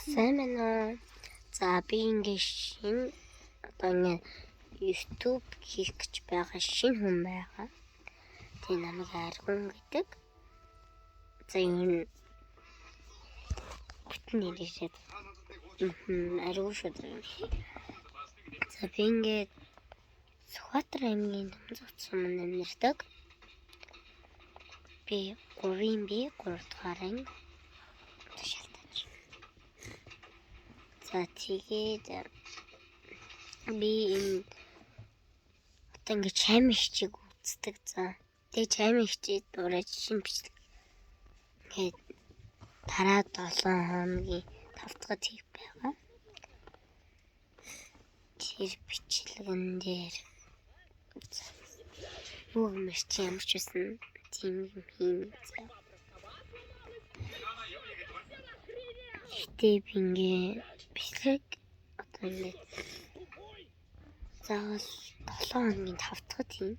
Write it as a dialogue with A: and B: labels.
A: Сайн байна уу? За би ингээ шинэ одоо YouTube хийх гэж байгаа шинэ хүн байгаа. Тэгээ намайг Аргун гэдэг. За энэ бүтэн нэрээ Аргун шүү дээ. За би ингээ Сүхбаатар аймгийн Намзуут суманд амьдардаг. Би 3 дугаар анги шалтгаалж. За тэгээд би энэ одоо ингээ чаймын хичээг үздэг. За тэгээд чаймын хичээд дуурайж шинэ бичлэг ингээд дараа 7 хоногийн 5 дахь хийх байгаа. Тэр бичлэгэн дээр юу юмш чи ямар ч байсан тийм юм хийн. Гэтэ би ингээ бичлэг одоо ингээ заавал 7 хоногийн 5 дахь тийм